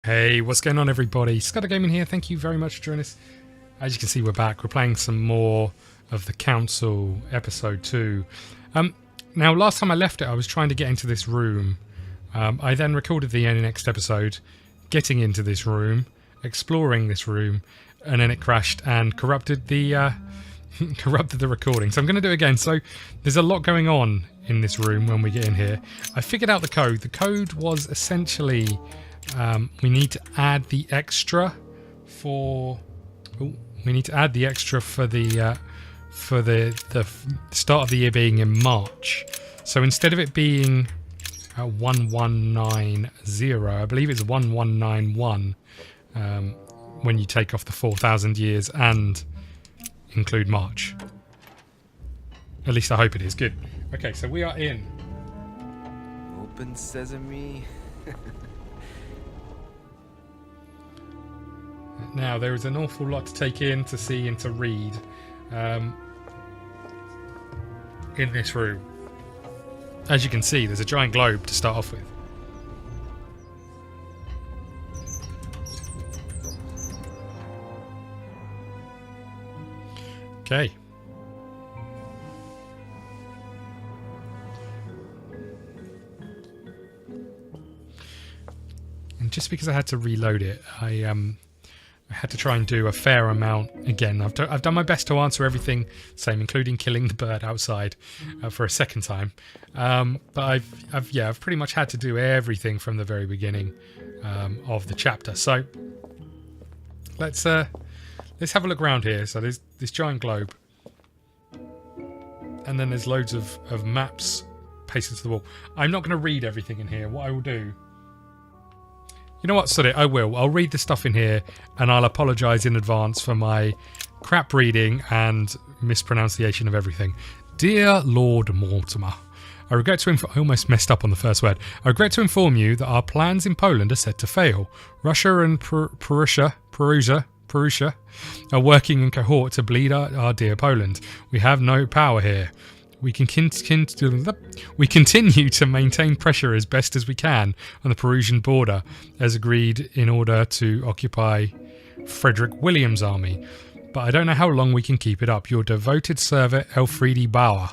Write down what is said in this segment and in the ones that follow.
Hey, what's going on everybody? ScottDogGaming here, thank you very much for joining us. As you can see, we're back. We're playing some more of the Council episode 2. Now, last time I left it, I was trying to get into this room. I then recorded the next episode, getting into this room, exploring this room, and then it crashed and corrupted the corrupted the recording. So I'm going to do it again. So there's a lot going on in this room when we get in here. I figured out the code. The code was essentially... we need to add the extra for. We need to add the extra for the start of the year being in March. So instead of it being 1190, I believe it's 1191 when you take off the 4,000 years and include March. At least I hope it is. Good. Okay, so we are in. Open sesame. Now, there is an awful lot to take in, to see and to read in this room. As you can see, there's a giant globe to start off with. Okay. And just because I had to reload it, I had to try and do a fair amount. Again, I've done my best to answer everything, same including killing the bird outside for a second time. But I've pretty much had to do everything from the very beginning of the chapter. So let's have a look around here. So there's this giant globe, and then there's loads of maps pasted to the wall. I'm not going to read everything in here. What I will do. You know what, sod it, I will. I'll read the stuff in here and I'll apologise in advance for my crap reading and mispronunciation of everything. Dear Lord Mortimer, I regret to I almost messed up on the first word. I regret to inform you that our plans in Poland are set to fail. Russia and Prussia are working in cohort to bleed our dear Poland. We have no power here. We continue to maintain pressure as best as we can on the Perusian border, as agreed, in order to occupy Frederick William's army. But I don't know how long we can keep it up. Your devoted servant, Elfriede Bauer.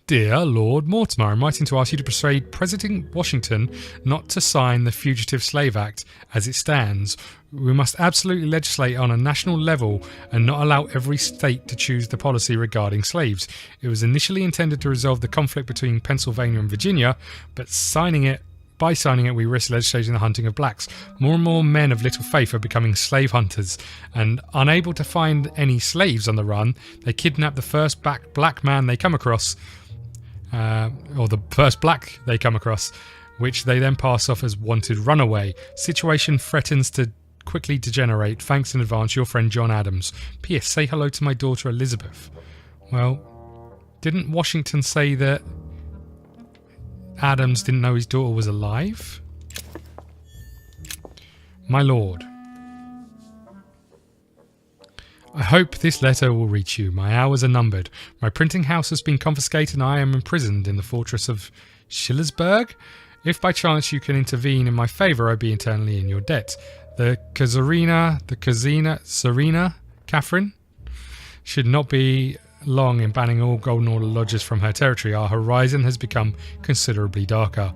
Dear Lord Mortimer, I'm writing to ask you to persuade President Washington not to sign the Fugitive Slave Act as it stands. We must absolutely legislate on a national level and not allow every state to choose the policy regarding slaves. It was initially intended to resolve the conflict between Pennsylvania and Virginia, but by signing it, we risk legislating the hunting of blacks. More and more men of little faith are becoming slave hunters, and unable to find any slaves on the run, they kidnap the first black man they come across, or the first black they come across, which they then pass off as wanted runaway. Situation threatens to quickly degenerate. Thanks in advance, your friend John Adams. P.S. Say hello to my daughter Elizabeth. Well, didn't Washington say that Adams didn't know his daughter was alive? My lord, I hope this letter will reach you. My hours are numbered. My printing house has been confiscated and I am imprisoned in the fortress of Schillersberg. If by chance you can intervene in my favour, I'd be eternally in your debt. The Serena, Catherine, should not be long in banning all Golden Order lodges from her territory. Our horizon has become considerably darker.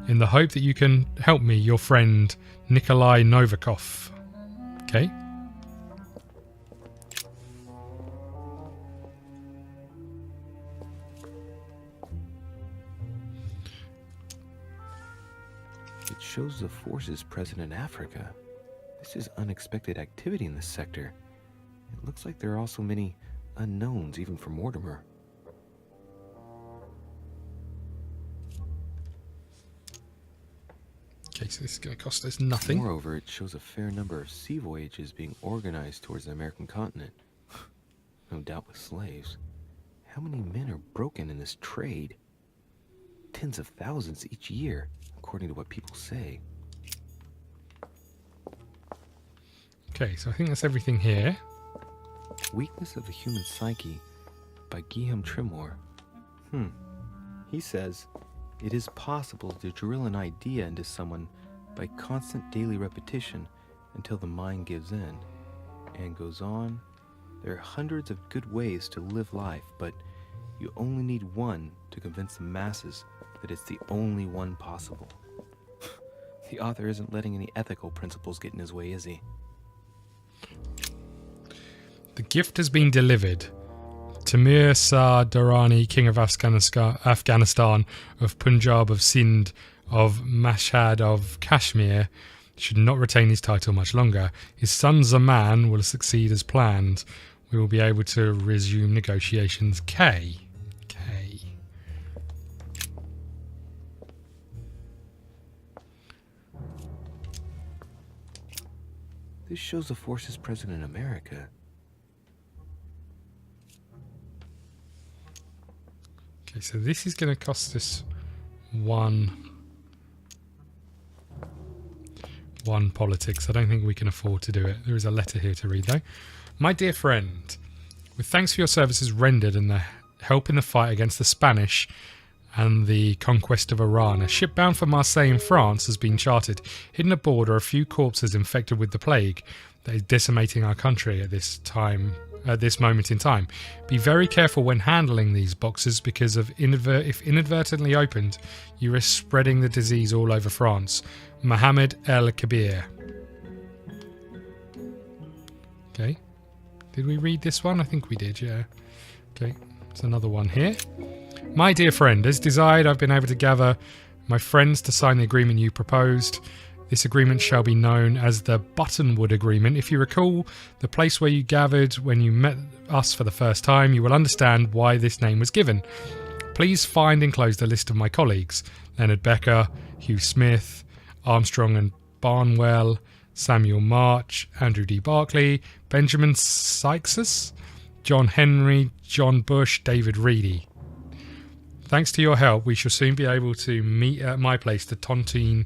In the hope that you can help me, your friend Nikolai Novikov. Okay. It shows the forces present in Africa. This is unexpected activity in this sector. It looks like there are also many unknowns, even for Mortimer. Okay, so this is going to cost us nothing. Moreover, it shows a fair number of sea voyages being organized towards the American continent. No doubt with slaves. How many men are broken in this trade? Tens of thousands each year, according to what people say. Okay, so I think that's everything here. Weakness of the Human Psyche by Guillaume Trimore. He says, It is possible to drill an idea into someone by constant daily repetition until the mind gives in and goes on. There are hundreds of good ways to live life, but you only need one to convince the masses that it's the only one possible. The author isn't letting any ethical principles get in his way, is he? The gift has been delivered. Tamir Shah Durrani, King of Afghanistan, of Punjab, of Sindh, of Mashhad, of Kashmir, should not retain his title much longer. His son Zaman will succeed as planned. We will be able to resume negotiations. K. This shows the forces present in America. Okay, so this is going to cost us one politics. I don't think we can afford to do it. There is a letter here to read, though. My dear friend, with thanks for your services rendered and the help in the fight against the Spanish and the conquest of Iran, a ship bound for Marseille in France has been chartered. Hidden aboard are a few corpses infected with the plague that is decimating our country at this moment in time. Be very careful when handling these boxes, because if inadvertently opened, you risk spreading the disease all over France. Mohammed El Kabir. Okay. Did we read this one? I think we did, yeah. Okay. There's another one here. My dear friend, as desired, I've been able to gather my friends to sign the agreement you proposed. This agreement shall be known as the Buttonwood Agreement. If you recall the place where you gathered when you met us for the first time, you will understand why this name was given. Please find enclosed a list of my colleagues: Leonard Becker, Hugh Smith, Armstrong and Barnwell, Samuel March, Andrew D. Barclay, Benjamin Sykes, John Henry, John Bush, David Reedy. Thanks to your help, we shall soon be able to meet at my place, the Tontine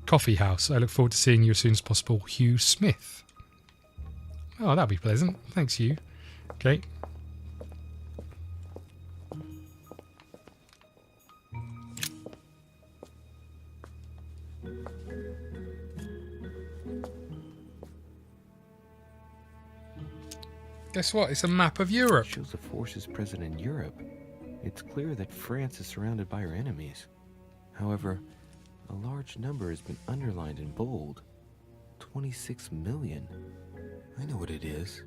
Coffee House. I look forward to seeing you as soon as possible, Hugh Smith. Oh, that'd be pleasant. Thanks, Hugh. Okay. Guess what? It's a map of Europe. It shows the forces present in Europe. It's clear that France is surrounded by her enemies. However, a large number has been underlined in bold. 26 million. I know what it is.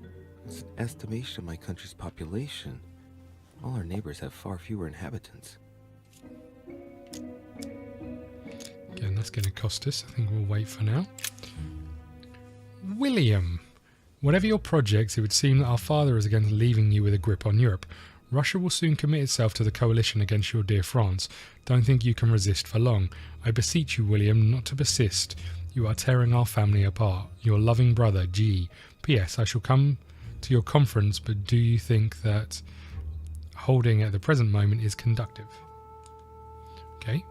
It's an estimation of my country's population. All our neighbors have far fewer inhabitants. Again, that's going to cost us. I think we'll wait for now. William. Whatever your projects, it would seem that our father is against leaving you with a grip on Europe. Russia will soon commit itself to the coalition against your dear France. Don't think you can resist for long. I beseech you, William, not to persist. You are tearing our family apart. Your loving brother, G. P.S. I shall come to your conference, but do you think that holding at the present moment is conductive? Okay.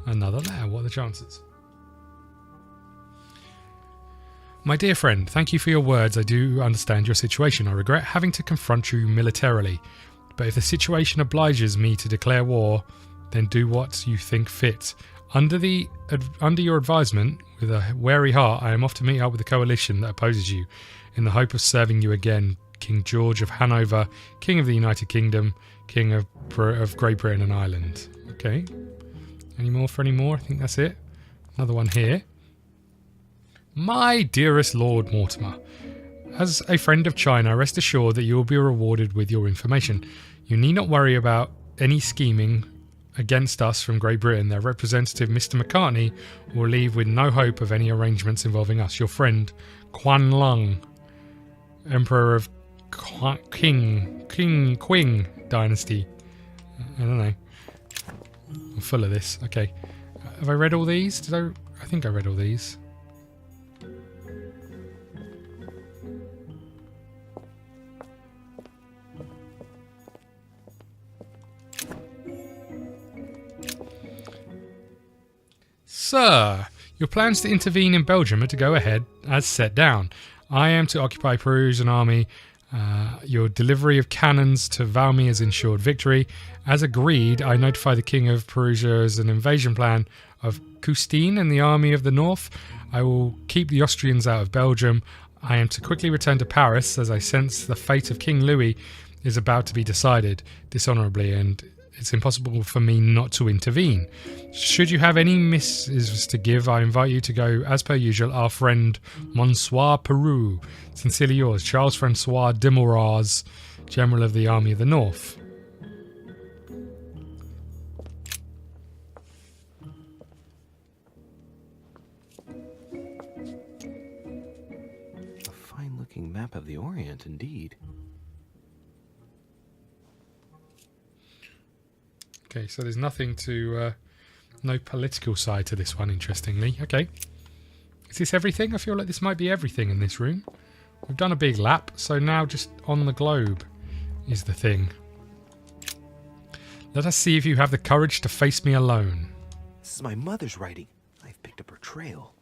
Another letter. What are the chances? My dear friend, thank you for your words. I do understand your situation. I regret having to confront you militarily. But if the situation obliges me to declare war, then do what you think fit. Under your advisement, with a wary heart, I am off to meet up with the coalition that opposes you, in the hope of serving you again, King George of Hanover, King of the United Kingdom, King of Great Britain and Ireland. Okay. Any more for any more? I think that's it. Another one here. My dearest Lord Mortimer, as a friend of China, rest assured that you will be rewarded with your information. You need not worry about any scheming against us from Great Britain. Their representative, Mr. McCartney, will leave with no hope of any arrangements involving us. Your friend, Quan Lung, Emperor of Qing Dynasty. I don't know. I'm full of this. Okay. Have I read all these? I think I read all these. Sir, your plans to intervene in Belgium are to go ahead as set down. I am to occupy Peruvian army Your delivery of cannons to Valmy has ensured victory. As agreed, I notify the King of Perugia as an invasion plan of Custine and the army of the north. I will keep the Austrians out of Belgium. I am to quickly return to Paris as I sense the fate of King Louis is about to be decided dishonourably, and it's impossible for me not to intervene. Should you have any missives to give, I invite you to go, as per usual, our friend Monsieur Peru. Sincerely yours, Charles Francois de Moraz, General of the Army of the North. A fine-looking map of the Orient, indeed. Okay, so there's nothing to... no political side to this one, interestingly. Okay. Is this everything? I feel like this might be everything in this room. We've done a big lap, so now just on the globe is the thing. Let us see if you have the courage to face me alone. This is my mother's writing. I've picked up her trail.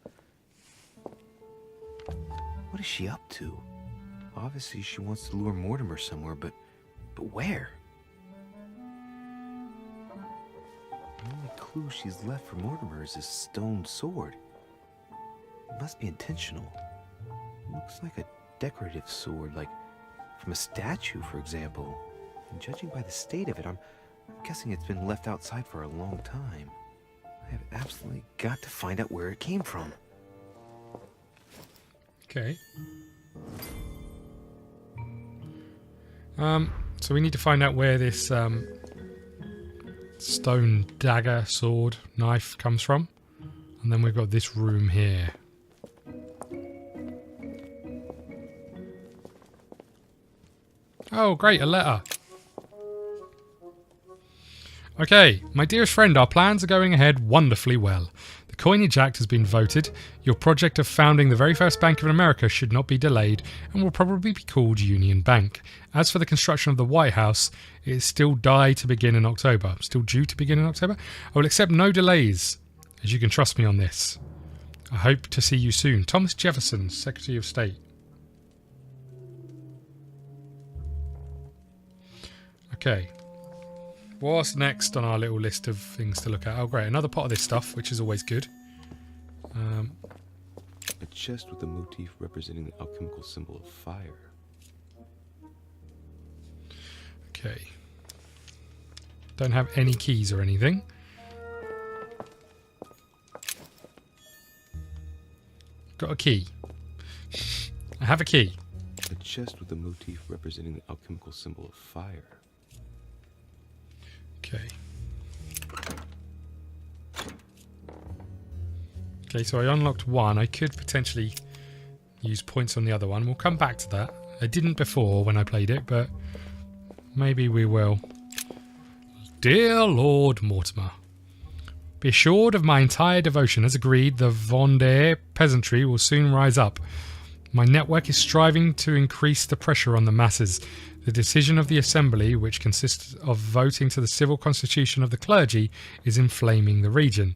What is she up to? Obviously, she wants to lure Mortimer somewhere, but where? The only clue she's left for Mortimer is this stone sword. It must be intentional. It looks like a decorative sword, like from a statue, for example. And judging by the state of it, I'm guessing it's been left outside for a long time. I have absolutely got to find out where it came from. Okay. So we need to find out where this stone dagger, sword, knife comes from. And then we've got this room here. Oh, great, a letter. Okay, my dearest friend, our plans are going ahead wonderfully well. The Coinage Act has been voted. Your project of founding the very first bank of America should not be delayed and will probably be called Union Bank. As for the construction of the White House, it is still due to begin in October. I will accept no delays, as you can trust me on this. I hope to see you soon. Thomas Jefferson, Secretary of State. Okay. What's next on our little list of things to look at? Oh, great. Another pot of this stuff, which is always good. A chest with a motif representing the alchemical symbol of fire. Okay. Don't have any keys or anything. Got a key. I have a key. A chest with a motif representing the alchemical symbol of fire. Okay. Okay, so I unlocked one. I could potentially use points on the other one. We'll come back to that. I didn't before when I played it, but maybe we will. Dear Lord Mortimer, be assured of my entire devotion. As agreed, the Vendée peasantry will soon rise up. My network is striving to increase the pressure on the masses. The decision of the Assembly, which consists of voting to the civil constitution of the clergy, is inflaming the region.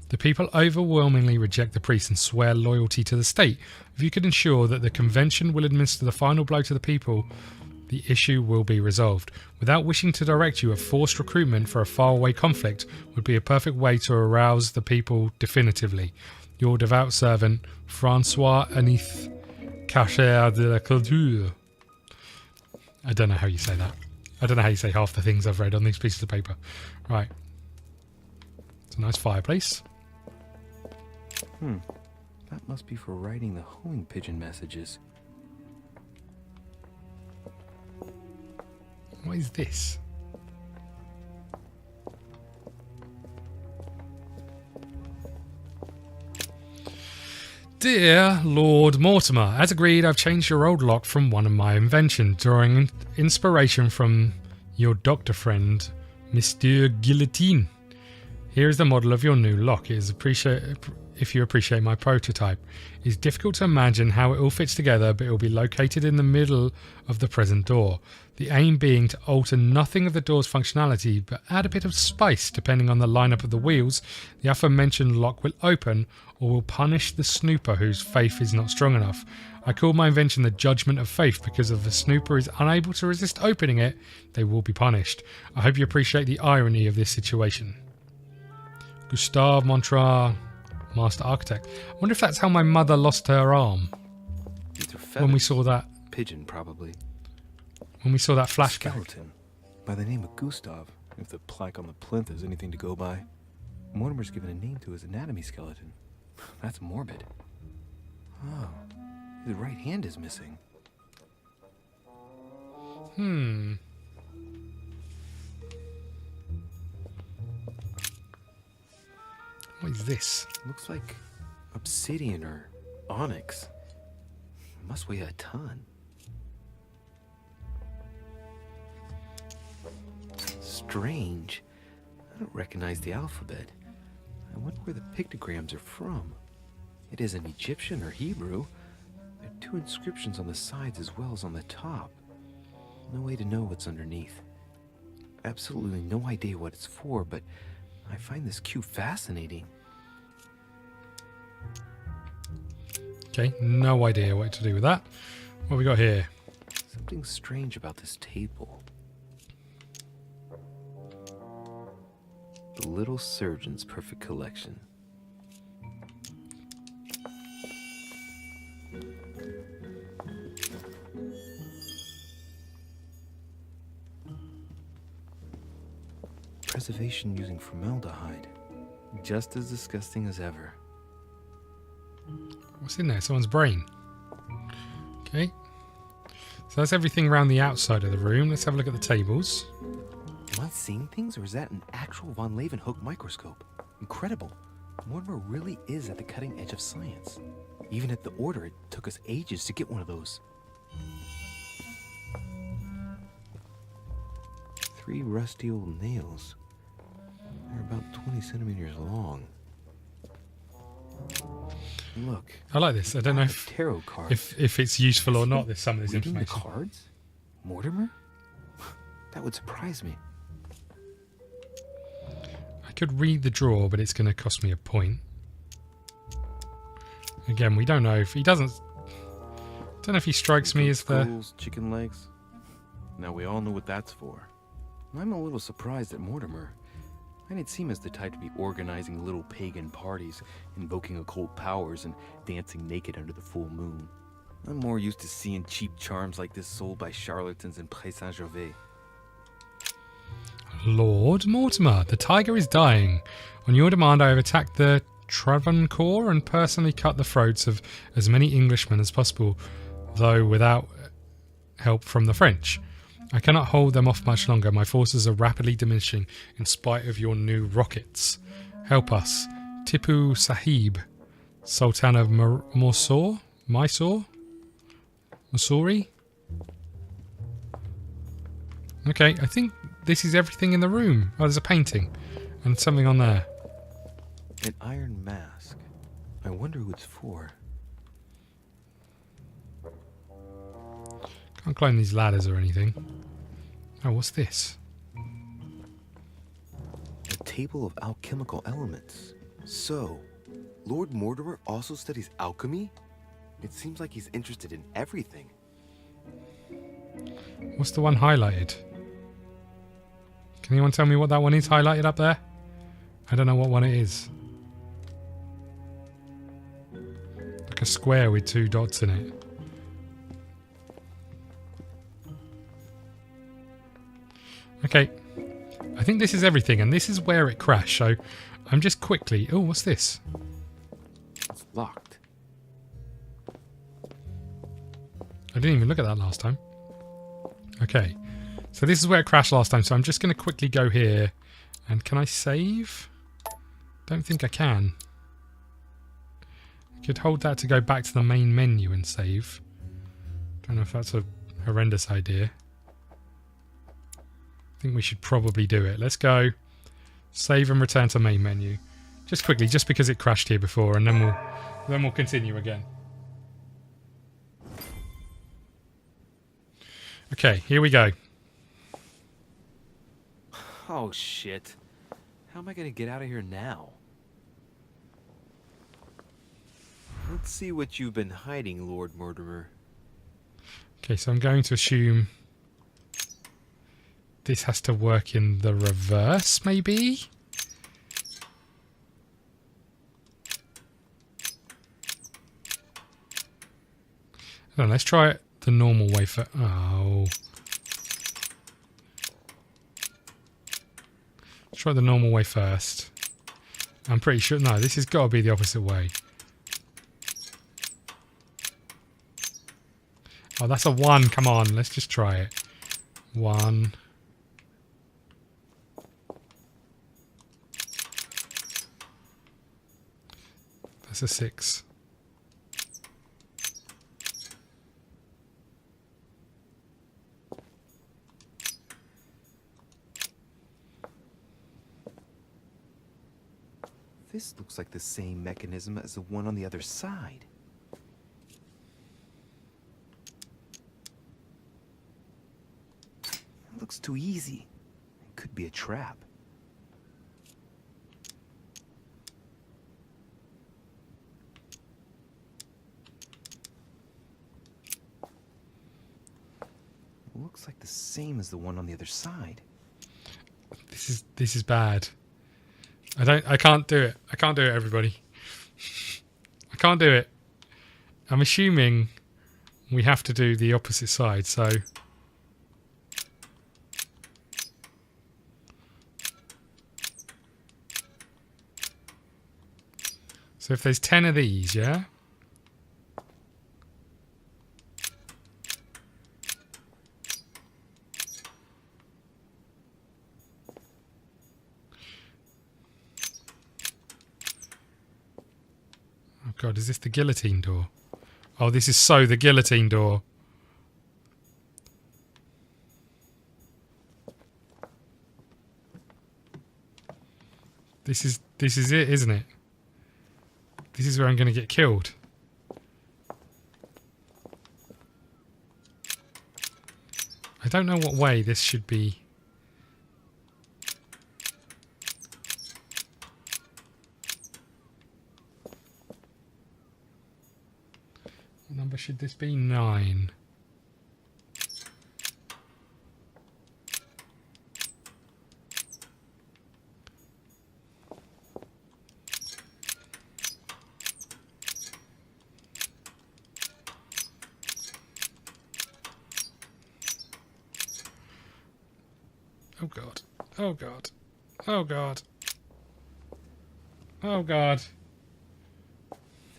The people overwhelmingly reject the priests and swear loyalty to the state. If you could ensure that the convention will administer the final blow to the people, the issue will be resolved. Without wishing to direct you, a forced recruitment for a faraway conflict would be a perfect way to arouse the people definitively. Your devout servant, Francois Anith Cacher de la Culture. I don't know how you say that. I don't know how you say half the things I've read on these pieces of paper. Right. It's a nice fireplace. That must be for writing the homing pigeon messages. What is this? Dear Lord Mortimer, as agreed, I've changed your old lock from one of my inventions, drawing inspiration from your doctor friend, Mr. Guillotine. Here is the model of your new lock. If you appreciate my prototype. It's difficult to imagine how it all fits together, but it will be located in the middle of the present door. The aim being to alter nothing of the door's functionality, but add a bit of spice depending on the lineup of the wheels. The aforementioned lock will open, or will punish the snooper whose faith is not strong enough. I call my invention the Judgment of Faith because if the snooper is unable to resist opening it, they will be punished. I hope you appreciate the irony of this situation. Gustave Montra, Master Architect. I wonder if that's how my mother lost her arm. When we saw that pigeon, probably. When we saw that flashback. Skeleton by the name of Gustav, if the plaque on the plinth is anything to go by. Mortimer's given a name to his anatomy skeleton. That's morbid. Oh, his right hand is missing. What is this? Looks like obsidian or onyx. It must weigh a ton. Strange. I don't recognize the alphabet. I wonder where the pictograms are from. It isn't Egyptian or Hebrew. There are two inscriptions on the sides as well as on the top. No way to know what's underneath. Absolutely no idea what it's for, but I find this cube fascinating. Okay, no idea what to do with that. What have we got here? Something strange about this table. The Little Surgeon's Perfect Collection. Preservation using formaldehyde. Just as disgusting as ever. What's in there? Someone's brain. Okay. So that's everything around the outside of the room. Let's have a look at the tables. Am I seeing things, or is that an actual von Leeuwenhoek microscope? Incredible. Mortimer really is at the cutting edge of science. Even at the Order, it took us ages to get one of those. 3 rusty old nails. They're about 20 centimeters long. Look. I like this. I don't know tarot cards. if it's useful or not. There's some of this Reading the information. cards? Mortimer? That would surprise me. I could read the drawer, but it's going to cost me a point. Again, we don't know if he doesn't. Don't know if he strikes me as the. Skulls, chicken legs. Now we all know what that's for. I'm a little surprised at Mortimer. I didn't seem as the type to be organizing little pagan parties, invoking occult powers, and dancing naked under the full moon. I'm more used to seeing cheap charms like this sold by charlatans in Pré Saint-Gervais. Lord Mortimer, the tiger is dying. On your demand, I have attacked the Travancore and personally cut the throats of as many Englishmen as possible, though without help from the French. I cannot hold them off much longer. My forces are rapidly diminishing in spite of your new rockets. Help us. Tipu Sahib, Sultan of Mysore? Missouri? Okay, I think this is everything in the room. Oh, there's a painting and something on there. An iron mask. I wonder who it's for. Can't climb these ladders or anything. Oh, what's this? A table of alchemical elements. So, Lord Mortimer also studies alchemy? It seems like he's interested in everything. What's the one highlighted? Can anyone tell me what that one is highlighted up there? I don't know what one it is. Like a square with 2 dots in it. Okay, I think this is everything, and this is where it crashed, so I'm just quickly... Oh, what's this? It's locked. I didn't even look at that last time. Okay, so this is where it crashed last time, so I'm just going to quickly go here. And can I save? Don't think I can. I could hold that to go back to the main menu and save. Don't know if that's a horrendous idea. I think we should probably do it. Let's go. Save and return to main menu. Just quickly, just because it crashed here before, and then we'll continue again. Okay, here we go. Oh, shit. How am I gonna get out of here now? Let's see what you've been hiding, Lord Mortimer. Okay, so I'm going to assume this has to work in the reverse, maybe? Hold on, let's try it the normal way for... Oh. Let's try it the normal way first. I'm pretty sure... No, this has got to be the opposite way. Oh, that's a 1. Come on, let's just try it. 1. That's a 6. This looks like the same mechanism as the one on the other side. It looks too easy. It could be a trap. It looks like the same as the one on the other side. This is bad. I can't do it. I can't do it, everybody. I can't do it. I'm assuming we have to do the opposite side, so... So if there's 10 of these, yeah? Oh god, is this the guillotine door? Oh, this is so the guillotine door. This is it, isn't it? This is where I'm going to get killed. I don't know what way this should be. What number should this be? 9. Oh god. Oh god. Oh god. Oh god.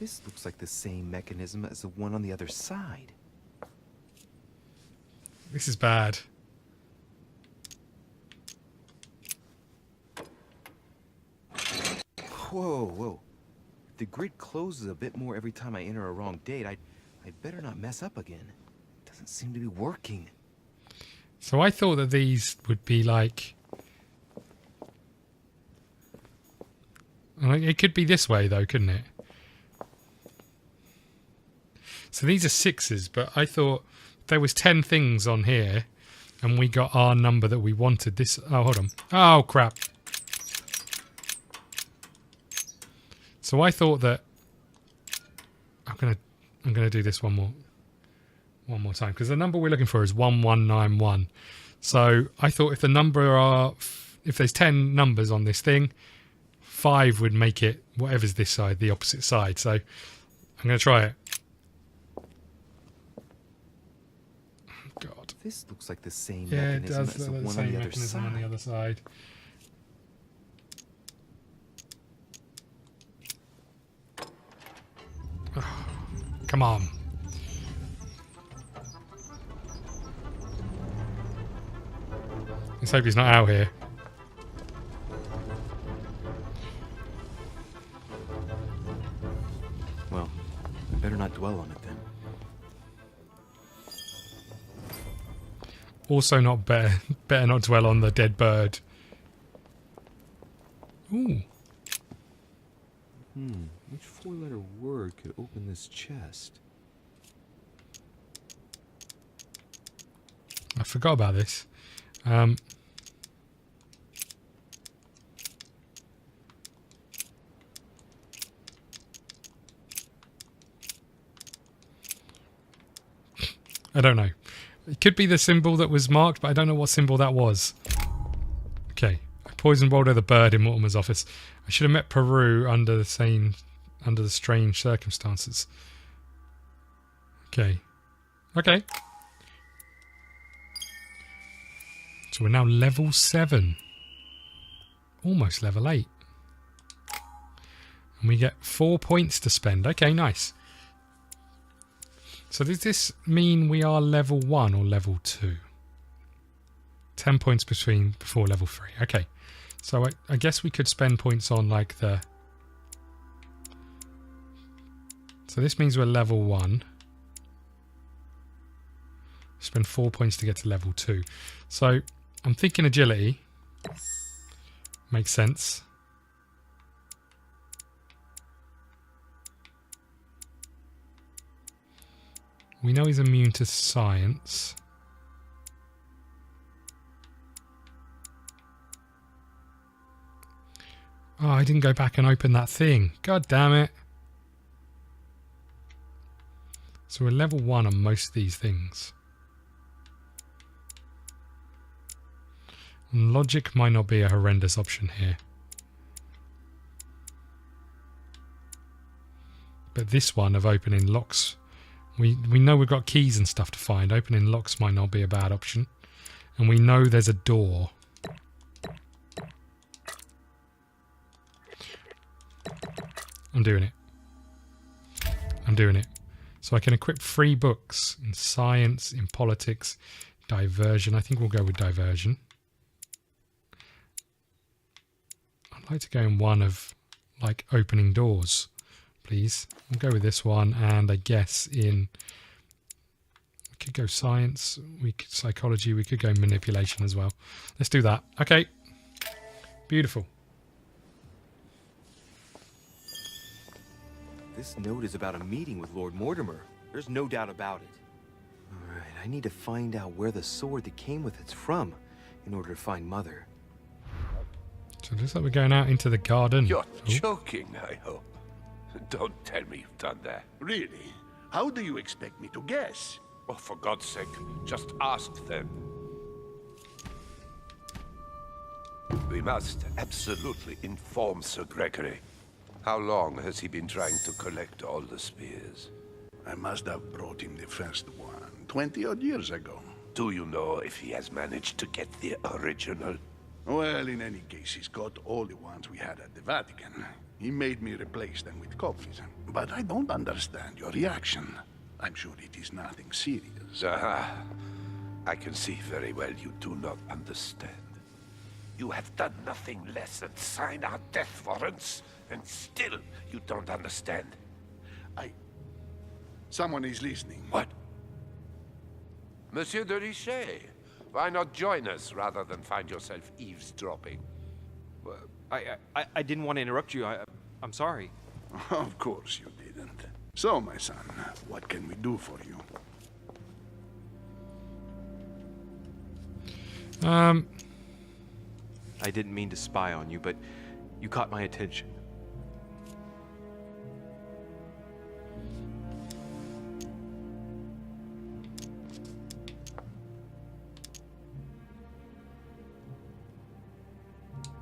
This looks like the same mechanism as the one on the other side. This is bad. Whoa, whoa. If the grid closes a bit more every time I enter a wrong date, I'd better not mess up again. It doesn't seem to be working. So I thought that these would be like... It could be this way though, couldn't it? So these are 6s, but I thought there was 10 things on here and we got our number that we wanted. This... Oh, hold on. Oh, crap. So I thought that... I'm gonna do this one more time, because the number we're looking for is 1191. So I thought if the number are... If there's 10 numbers on this thing, 5 would make it whatever's this side, the opposite side. So I'm going to try it. God. This looks like the same Yeah, it mechanism does as the look like the one on same the other mechanism on the side. other side. Oh, come on. Let's hope he's not out here. Well, I better not dwell on it then. Also not better not dwell on the dead bird. Ooh. Which four-letter word could open this chest? I forgot about this. I don't know. It could be the symbol that was marked, but I don't know what symbol that was. Okay. I poisoned Waldo the bird in Mortimer's office. I should have met Peru under the strange circumstances. Okay. Okay. So we're now level 7. Almost level 8. And we get 4 points to spend. Okay, nice. So does this mean we are level 1 or level 2? 10 points before level 3. Okay. So I guess we could spend points on like the... So this means we're level 1. Spend 4 points to get to level 2. So I'm thinking agility. Makes sense. We know he's immune to science. Oh, I didn't go back and open that thing. God damn it. So we're level 1 on most of these things. And logic might not be a horrendous option here. But this one of opening locks, we know we've got keys and stuff to find. Opening locks might not be a bad option. And we know there's a door. I'm doing it. I'm doing it. So I can equip 3 books in science, in politics, diversion. I think we'll go with diversion. I'd like to go in one of, like, opening doors, please. We'll go with this one, and I guess in... We could go science, we could psychology, we could go manipulation as well. Let's do that. Okay. Beautiful. This note is about a meeting with Lord Mortimer. There's no doubt about it. Alright, I need to find out where the sword that came with it's from in order to find Mother. So it looks like we're going out into the garden. You're joking, I hope. Don't tell me you've done that. Really? How do you expect me to guess? Oh, for God's sake, just ask them. We must absolutely inform Sir Gregory. How long has he been trying to collect all the spears? I must have brought him the first one 20-odd years ago. Do you know if he has managed to get the original? Well, in any case, he's got all the ones we had at the Vatican. He made me replace them with copies. But I don't understand your reaction. I'm sure it is nothing serious. I can see very well you do not understand. You have done nothing less than sign our death warrants, and still you don't understand. Someone is listening. What? Monsieur de Richet, why not join us rather than find yourself eavesdropping? I didn't want to interrupt you. I'm sorry. Of course you didn't. So, my son, what can we do for you? I didn't mean to spy on you, but you caught my attention.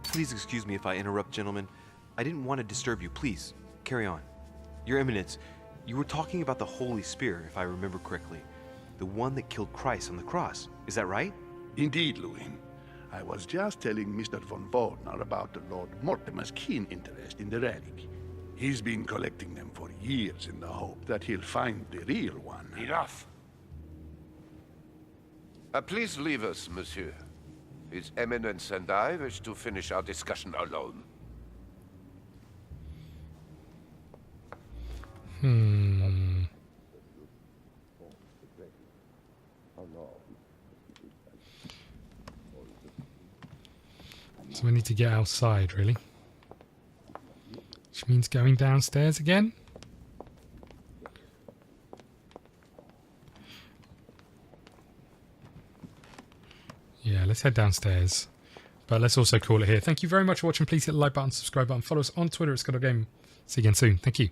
Please excuse me if I interrupt, gentlemen. I didn't want to disturb you. Please, carry on. Your Eminence, you were talking about the Holy Spear, if I remember correctly. The one that killed Christ on the cross. Is that right? Indeed, Louis. I was just telling Mr. von Waldner about the Lord Mortimer's keen interest in the relic. He's been collecting them for years in the hope that he'll find the real one. Enough! Please leave us, monsieur. His Eminence and I wish to finish our discussion alone. So we need to get outside, really. which means going downstairs again. Yeah, let's head downstairs. But let's also call it here. Thank you very much for watching. Please hit the like button, subscribe button, follow us on Twitter at ScottDogGame. See you again soon. Thank you.